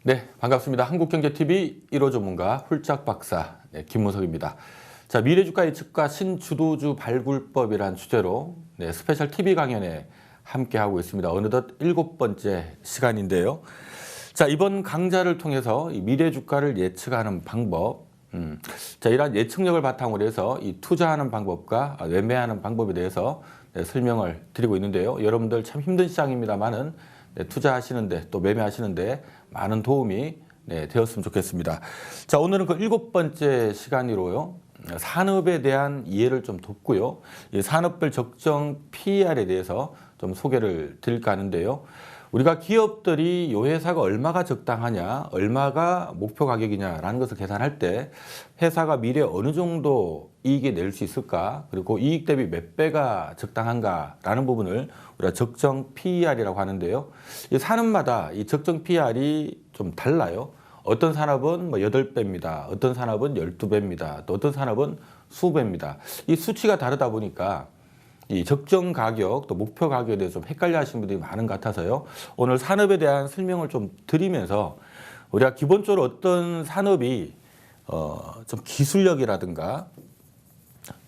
네, 반갑습니다. 한국경제TV 1호 전문가 홀짝 박사 김무석입니다. 자, 미래주가 예측과 신주도주 발굴법이란 주제로 스페셜 TV 강연에 함께하고 있습니다. 어느덧 7번째 시간인데요. 자, 이번 강좌를 통해서 이 미래주가를 예측하는 방법, 자, 이러한 예측력을 바탕으로 해서 이 투자하는 방법과 매매하는 방법에 대해서 설명을 드리고 있는데요. 여러분들 참 힘든 시장입니다만은 투자하시는데 또 매매하시는데 많은 도움이 되었으면 좋겠습니다. 자, 오늘은 그 7번째 시간으로요. 산업에 대한 이해를 좀 돕고요. 이 산업별 적정 PER에 대해서 좀 소개를 드릴까 하는데요. 우리가 기업들이 이 회사가 얼마가 적당하냐, 얼마가 목표 가격이냐라는 것을 계산할 때 회사가 미래에 어느 정도 이익이 낼 수 있을까, 그리고 이익 대비 몇 배가 적당한가라는 부분을 우리가 적정 PER이라고 하는데요. 이 산업마다 이 적정 PER이 좀 달라요. 어떤 산업은 뭐 8배입니다. 어떤 산업은 12배입니다. 또 어떤 산업은 수배입니다. 이 수치가 다르다 보니까 이 적정 가격 또 목표 가격에 대해서 좀 헷갈려 하시는 분들이 많은 것 같아서요. 오늘 산업에 대한 설명을 좀 드리면서 우리가 기본적으로 어떤 산업이 좀 기술력이라든가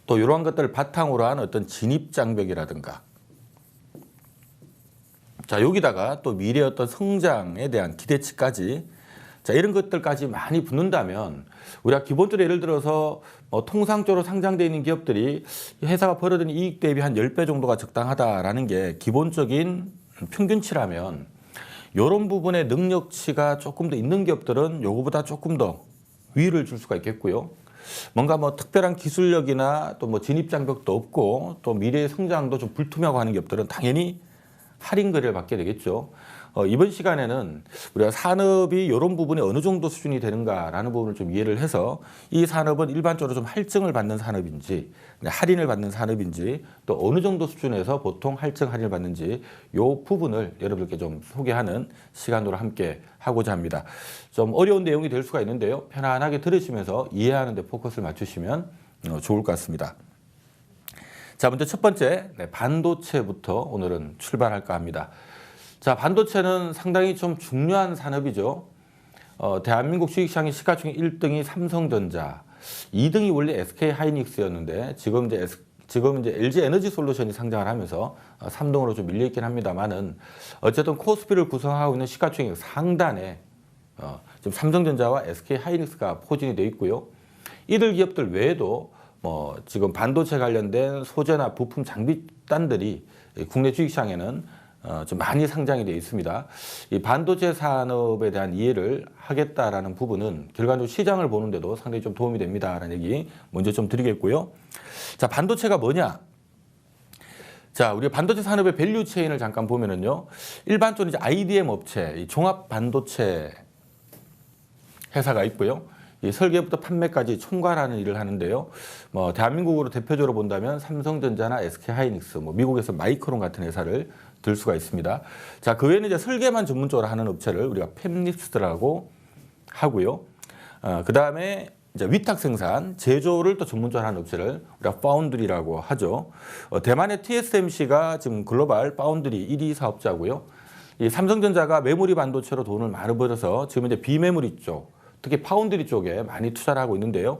또 이러한 것들을 바탕으로 한 어떤 진입장벽이라든가 자, 여기다가 또 미래의 어떤 성장에 대한 기대치까지 자, 이런 것들까지 많이 붙는다면 우리가 기본적으로 예를 들어서 통상적으로 상장되어 있는 기업들이 회사가 벌어들인 이익 대비 한 10배 정도가 적당하다라는 게 기본적인 평균치라면 이런 부분의 능력치가 조금 더 있는 기업들은 요거보다 조금 더 위를 줄 수가 있겠고요. 뭔가 뭐 특별한 기술력이나 또 뭐 진입장벽도 없고 또 미래의 성장도 좀 불투명하고 하는 기업들은 당연히 할인 거래를 받게 되겠죠. 이번 시간에는 우리가 산업이 이런 부분이 어느 정도 수준이 되는가라는 부분을 좀 이해를 해서 이 산업은 일반적으로 좀 할증을 받는 산업인지 할인을 받는 산업인지 또 어느 정도 수준에서 보통 할증 할인을 받는지 이 부분을 여러분들께 좀 소개하는 시간으로 함께 하고자 합니다. 좀 어려운 내용이 될 수가 있는데요. 편안하게 들으시면서 이해하는 데 포커스를 맞추시면 좋을 것 같습니다. 자, 먼저 첫 번째 반도체부터 오늘은 출발할까 합니다. 자, 반도체는 상당히 좀 중요한 산업이죠. 대한민국 주식시장의 시가총액 1등이 삼성전자, 2등이 원래 SK 하이닉스였는데 지금 이제 LG 에너지 솔루션이 상장을 하면서 3등으로 좀 밀려있긴 합니다만은 어쨌든 코스피를 구성하고 있는 시가총액 상단에 지금 삼성전자와 SK 하이닉스가 포진이 되어 있고요. 이들 기업들 외에도 지금 반도체 관련된 소재나 부품 장비단들이 국내 주식시장에는 좀 많이 상장이 되어 있습니다. 이 반도체 산업에 대한 이해를 하겠다라는 부분은 결과적으로 시장을 보는데도 상당히 좀 도움이 됩니다라는 얘기 먼저 좀 드리겠고요. 자, 반도체가 뭐냐? 자, 우리 반도체 산업의 밸류 체인을 잠깐 보면은요. 일반적으로 이제 IDM 업체, 이 종합 반도체 회사가 있고요. 이 설계부터 판매까지 총괄하는 일을 하는데요. 대한민국으로 대표적으로 본다면 삼성전자나 SK 하이닉스, 미국에서 마이크론 같은 회사를 들 수가 있습니다. 자, 그 외에는 이제 설계만 전문적으로 하는 업체를 우리가 팹리스트라고 하고요. 그 다음에 이제 위탁 생산, 제조를 또 전문적으로 하는 업체를 우리가 파운드리라고 하죠. 대만의 TSMC가 지금 글로벌 파운드리 1위 사업자고요. 이 삼성전자가 메모리 반도체로 돈을 많이 벌어서 지금 이제 비메모리 쪽, 특히 파운드리 쪽에 많이 투자를 하고 있는데요.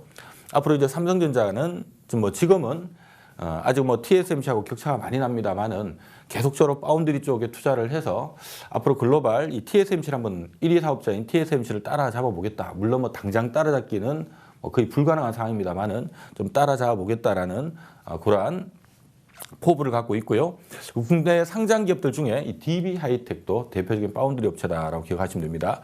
앞으로 이제 삼성전자는 지금은 아직 TSMC하고 격차가 많이 납니다만은 계속적으로 파운드리 쪽에 투자를 해서 앞으로 글로벌 이 TSMC를 한번 1위 사업자인 TSMC를 따라잡아 보겠다. 물론 당장 따라잡기는 거의 불가능한 상황입니다만은 좀 따라잡아 보겠다라는 그러한 포부를 갖고 있고요. 국내 상장 기업들 중에 이 DB 하이텍도 대표적인 파운드리 업체다라고 기억하시면 됩니다.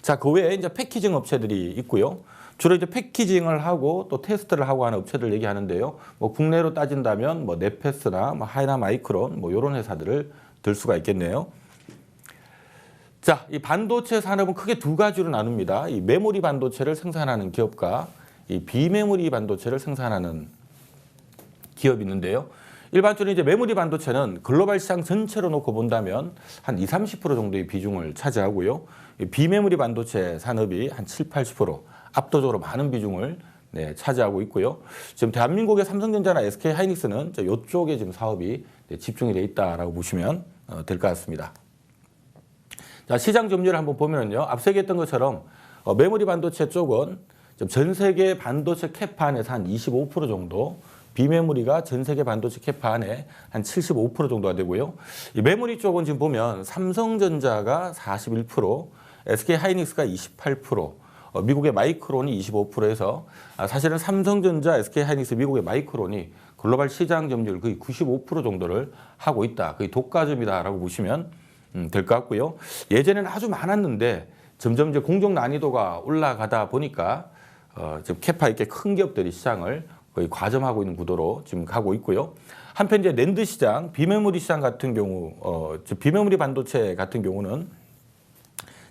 자, 그 외에 이제 패키징 업체들이 있고요. 주로 이제 패키징을 하고 또 테스트를 하고 하는 업체들 얘기하는데요. 국내로 따진다면 네페스나 하이나 마이크론 이런 회사들을 들 수가 있겠네요. 자, 이 반도체 산업은 크게 두 가지로 나눕니다. 이 메모리 반도체를 생산하는 기업과 이 비메모리 반도체를 생산하는 기업이 있는데요. 일반적으로 이제 메모리 반도체는 글로벌 시장 전체로 놓고 본다면 한 20, 30% 정도의 비중을 차지하고요. 비메모리 반도체 산업이 한 7, 80% 압도적으로 많은 비중을 차지하고 있고요. 지금 대한민국의 삼성전자나 SK 하이닉스는 이쪽에 지금 사업이 집중이 되어 있다라고 보시면 될 것 같습니다. 자, 시장 점유율을 한번 보면요. 앞서 얘기했던 것처럼 메모리 반도체 쪽은 전 세계 반도체 캐파 안에서 한 25% 정도, 비메모리가 전 세계 반도체 캐파 안에 한 75% 정도가 되고요. 이 메모리 쪽은 지금 보면 삼성전자가 41%, SK 하이닉스가 28%, 미국의 마이크론이 25%에서 사실은 삼성전자, SK 하이닉스, 미국의 마이크론이 글로벌 시장 점유율 거의 95% 정도를 하고 있다. 거의 독과점이다라고 보시면 될 것 같고요. 예전에는 아주 많았는데 점점 이제 공정 난이도가 올라가다 보니까 지금 캐파 이렇게 큰 기업들이 시장을 거의 과점하고 있는 구도로 지금 가고 있고요. 한편 이제 낸드 시장, 비메모리 시장 같은 경우, 비메모리 반도체 같은 경우는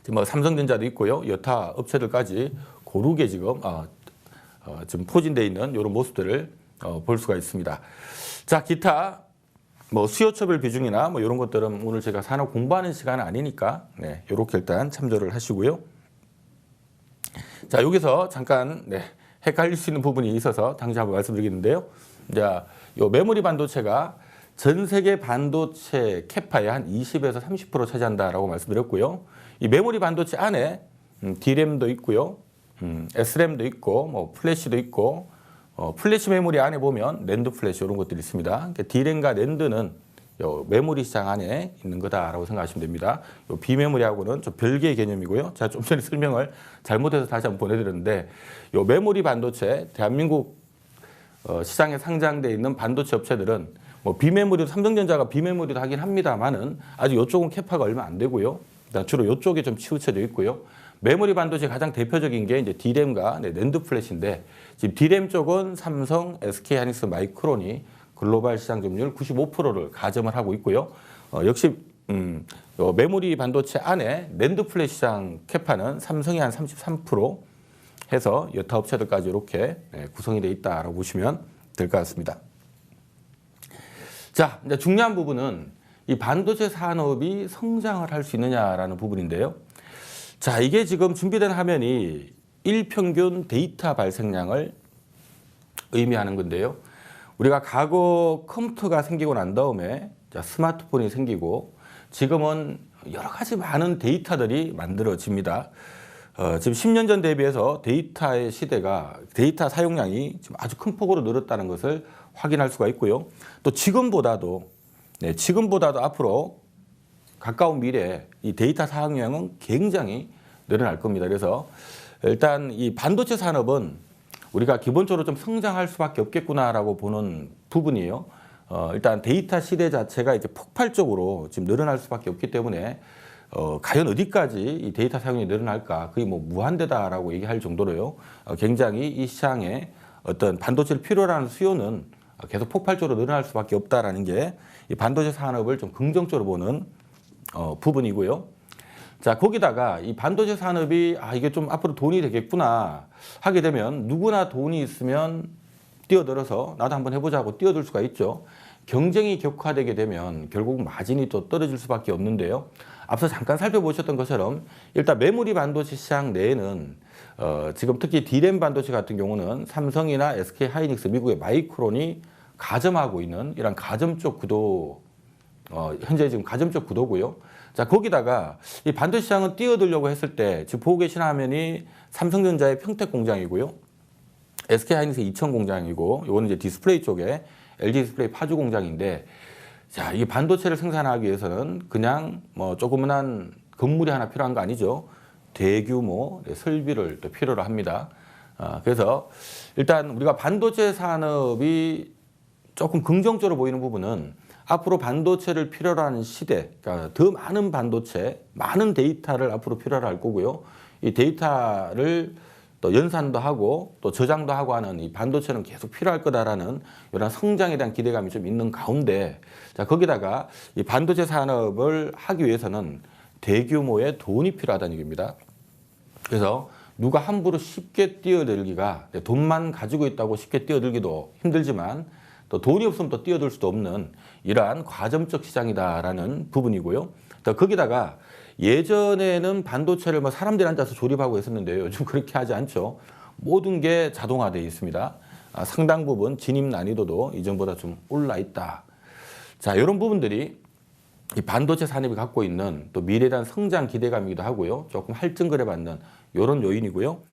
지금 뭐 삼성전자도 있고요, 여타 업체들까지 고르게 지금 지금 포진되어 있는 이런 모습들을 볼 수가 있습니다. 자, 기타 뭐 수요처별 비중이나 뭐 이런 것들은 오늘 제가 산업 공부하는 시간은 아니니까 이렇게 일단 참조를 하시고요. 자, 여기서 잠깐 헷갈릴 수 있는 부분이 있어서 당시 한번 말씀드리겠는데요. 자, 요 메모리 반도체가 전 세계 반도체 캐파의 한 20에서 30% 차지한다라고 말씀드렸고요. 이 메모리 반도체 안에 D램도 있고요, SRAM도 있고, 뭐 플래시도 있고, 플래시 메모리 안에 보면 낸드 플래시 이런 것들이 있습니다. 그러니까 D램과 낸드는 요 메모리 시장 안에 있는 거다라고 생각하시면 됩니다. 요 비메모리하고는 좀 별개의 개념이고요. 제가 좀 전에 설명을 잘못해서 다시 한번 보내드렸는데, 요 메모리 반도체, 대한민국 시장에 상장되어 있는 반도체 업체들은 뭐 비메모리도 삼성전자가 비메모리도 하긴 합니다만은 아직 이쪽은 캐파가 얼마 안 되고요. 주로 이쪽에 좀 치우쳐져 있고요. 메모리 반도체 가장 대표적인 게 이제 D램과 낸드 플래시인데, 지금 D램 쪽은 삼성, SK 하이닉스, 마이크론이 글로벌 시장 점유율 95%를 가점을 하고 있고요. 역시 메모리 반도체 안에 낸드 플래시 시장 캐파는 삼성이 한 33% 해서 여타 업체들까지 이렇게 구성이 되어 있다라고 보시면 될 것 같습니다. 자, 이제 중요한 부분은 이 반도체 산업이 성장을 할 수 있느냐라는 부분인데요. 자, 이게 지금 준비된 화면이 일평균 데이터 발생량을 의미하는 건데요. 우리가 과거 컴퓨터가 생기고 난 다음에 스마트폰이 생기고 지금은 여러 가지 많은 데이터들이 만들어집니다. 지금 10년 전 대비해서 데이터의 시대가, 데이터 사용량이 지금 아주 큰 폭으로 늘었다는 것을 확인할 수가 있고요. 또 지금보다도 앞으로 가까운 미래에 이 데이터 사용량은 굉장히 늘어날 겁니다. 그래서 일단 이 반도체 산업은 우리가 기본적으로 좀 성장할 수밖에 없겠구나라고 보는 부분이에요. 일단 데이터 시대 자체가 이제 폭발적으로 지금 늘어날 수밖에 없기 때문에 과연 어디까지 이 데이터 사용이 늘어날까, 거의 뭐 무한대다라고 얘기할 정도로요. 굉장히 이 시장에 어떤 반도체를 필요로 하는 수요는 계속 폭발적으로 늘어날 수밖에 없다라는 게 이 반도체 산업을 좀 긍정적으로 보는 부분이고요. 자, 거기다가 이 반도체 산업이 이게 좀 앞으로 돈이 되겠구나 하게 되면 누구나 돈이 있으면 뛰어들어서 나도 한번 해보자고 뛰어들 수가 있죠. 경쟁이 격화되게 되면 결국 마진이 또 떨어질 수밖에 없는데요. 앞서 잠깐 살펴보셨던 것처럼 일단 메모리 반도체 시장 내에는 지금 특히 D램 반도체 같은 경우는 삼성이나 SK 하이닉스, 미국의 마이크론이 가점하고 있는 이런 가점적 구도, 현재 지금 가점적 구도고요. 자, 거기다가 이 반도체 시장은 뛰어들려고 했을 때 지금 보고 계신 화면이 삼성전자의 평택 공장이고요. SK 하이닉스 이천 공장이고, 이거는 이제 디스플레이 쪽에 LG 디스플레이 파주 공장인데, 자, 이 반도체를 생산하기 위해서는 그냥 뭐 조그만한 건물이 하나 필요한 거 아니죠. 대규모 설비를 또 필요로 합니다. 그래서 일단 우리가 반도체 산업이 조금 긍정적으로 보이는 부분은 앞으로 반도체를 필요로 하는 시대, 그러니까 더 많은 반도체, 많은 데이터를 앞으로 필요로 할 거고요. 이 데이터를 또 연산도 하고 또 저장도 하고 하는 이 반도체는 계속 필요할 거다라는 이런 성장에 대한 기대감이 좀 있는 가운데, 자, 거기다가 이 반도체 산업을 하기 위해서는 대규모의 돈이 필요하다는 얘기입니다. 그래서 누가 함부로 쉽게 뛰어들기가, 돈만 가지고 있다고 쉽게 뛰어들기도 힘들지만 또 돈이 없으면 또 뛰어들 수도 없는 이러한 과점적 시장이다라는 부분이고요. 또 거기다가 예전에는 반도체를 뭐 사람들이 앉아서 조립하고 했었는데요. 요즘 그렇게 하지 않죠. 모든 게 자동화되어 있습니다. 상당 부분 진입 난이도도 이전보다 좀 올라 있다. 자, 이런 부분들이 이 반도체 산업이 갖고 있는 또 미래에 대한 성장 기대감이기도 하고요. 조금 할증거래 받는 이런 요인이고요.